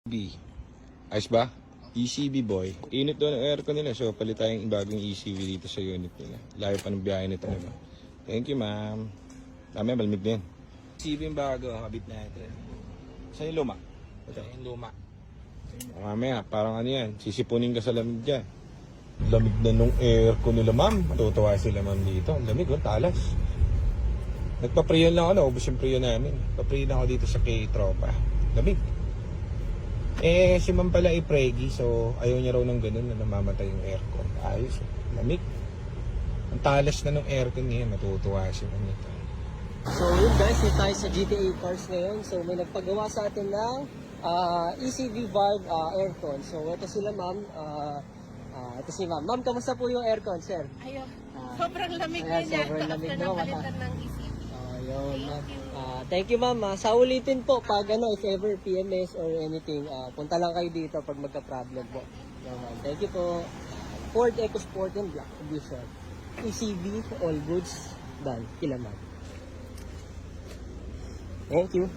B. Ayos ba? ECV boy. Init doon ang aircon nila. So, palit tayong bagong ECV dito sa unit nila. Layo pa ng biyahe nito naman. Thank you, ma'am. Dami, malamig din. ECV yung bago. Kabit natin. Saan yung luma? Ito yung luma. Mamaya, parang ano yan. Sisipunin ka sa lamig dyan. Lamig na nung aircon nila, ma'am. Matutuwa sila, ma'am, dito. Ang lamig, talas. Nagpa-preyon lang ako. Naubos yung preyon namin. Pa-preyon ako dito sa K-Tropa. Lamig. Si ma'am pala ay preggy, so ayaw niya raw ng ganun na namamatay yung aircon. Ayos, lamig. Ang talas na ng aircon niya, matutuwa siya nito. So yun guys, dito tayo sa GTA Cars ngayon. So may nagpagawa sa atin ng ECV valve aircon. So ito sila ma'am. Ito si ma'am. Ma'am, kamusta po yung aircon, sir? Ayun, sobrang lamig ayan, na niya. sobrang lamig After na, napalitan ng ECV. Ayun, ma'am. Thank you ma'am. Sa ulitin po, pag if ever PMS or anything, punta lang kayo dito pag magka-problem po. Thank you po. Ford EcoSport and Black Edition. ECV, all goods, done. Kila ma'am. Thank you.